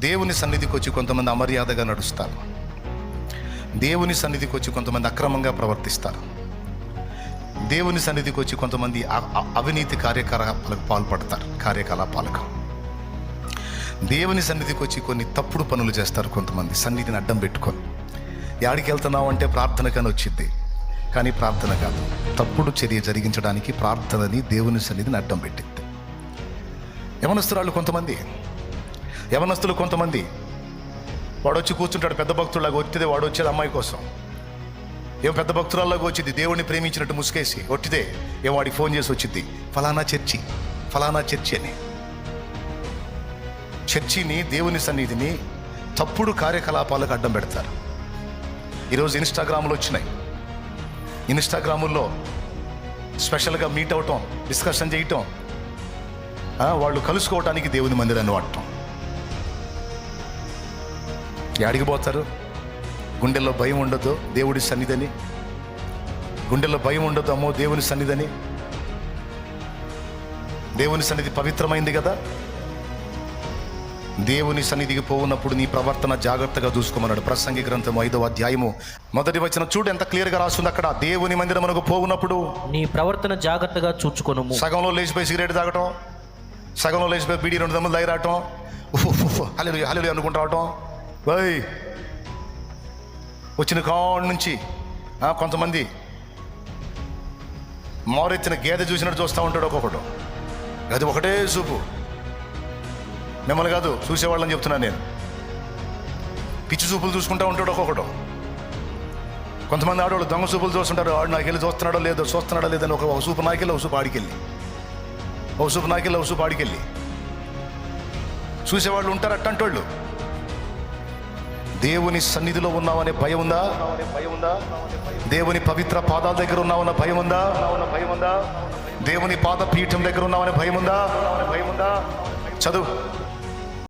దేవుని సన్నిధికి వచ్చి కొంతమంది అమర్యాదగా నడుస్తారు. దేవుని సన్నిధికి వచ్చి కొంతమంది అక్రమంగా ప్రవర్తిస్తారు. దేవుని సన్నిధికి వచ్చి కొంతమంది అవినీతి కార్యకలాపాలకు దేవుని సన్నిధికి వచ్చి కొన్ని తప్పుడు పనులు చేస్తారు. కొంతమంది సన్నిధిని అడ్డం పెట్టుకొని యాడికి వెళ్తున్నావు అంటే ప్రార్థనకని వచ్చింది, కానీ ప్రార్థన కాదు, తప్పుడు చర్య జరిగించడానికి ప్రార్థనని దేవుని సన్నిధిని అడ్డం పెట్టింది. యవనస్తులు కొంతమంది వాడు వచ్చి కూర్చుంటాడు, పెద్ద భక్తులాగా వచ్చితే వాడు వచ్చేది అమ్మాయి కోసం, ఏం పెద్ద భక్తురాల్లాగా వచ్చింది, దేవుడిని ప్రేమించినట్టు ముసుకేసి ఒట్టిదే ఏం వాడికి ఫోన్ చేసి వచ్చింది, ఫలానా చర్చి అని. చర్చిని, దేవుని సన్నిధిని తప్పుడు కార్యకలాపాలకు అడ్డం పెడతారు. ఈరోజు ఇన్స్టాగ్రాములు వచ్చినాయి. ఇన్స్టాగ్రాముల్లో స్పెషల్గా మీట్ అవటం, డిస్కషన్ చేయటం, వాళ్ళు కలుసుకోవటానికి దేవుని మందిరాన్ని వాడటం. యాడికి పోతారు? గుండెల్లో భయం ఉండదు దేవుడి సన్నిధిని, గుండెల్లో భయం ఉండదు అమ్మో దేవుని సన్నిధిని. దేవుని సన్నిధి పవిత్రమైంది కదా. దేవుని సన్నిధికి పోవున్నప్పుడు నీ ప్రవర్తన జాగ్రత్తగా చూసుకోమన్నాడు. ప్రసంగి గ్రంథం 5వ అధ్యాయము 1వ వచనం చూడు ఎంత క్లియర్గా రాస్తుంది అక్కడ. దేవుని మందిరమునకు పోవున్నప్పుడు నీ ప్రవర్తన జాగ్రత్తగా చూచుకొనుము. సగంలో లేచిపోయి సిగరెట్ తాగటం, సగంలో లేచిపోయి బీడీ 2 దమ్ములు తాగిరాటం, హల్లెలూయా అనుకుంటూ రావటం. వచ్చిన కాడ నుంచి కొంతమంది మోరెత్తిన గేదె చూసినట్టు చూస్తూ ఉంటాడు ఒక్కొక్కడు. అది ఒకటే చూపు. మిమ్మల్ని కాదు, చూసేవాళ్ళని చెప్తున్నాను నేను. పిచ్చి చూపులు చూసుకుంటూ ఉంటాడు ఒక్కొక్కడు. కొంతమంది ఆడవాళ్ళు దొంగ చూపులు చూస్తుంటారు. ఆడు నాకు వెళ్ళి చూస్తున్నాడో లేదని ఒక చూపు నాకెళ్ళి ఒక చూపు ఆడికెళ్ళి, ఒక చూపు నాకెళ్ళి ఒక చూపు ఆడికెళ్ళి చూసేవాళ్ళు ఉంటారు. అట్టంటోళ్ళు. దేవుని సన్నిధిలో ఉన్నామనే భయం ఉందా? దేవుని పవిత్ర పాదాల దగ్గర ఉన్నామన్న భయం ఉందా? దేవుని పాద పీఠం దగ్గర ఉన్నామనే భయం ఉందా? చదువు.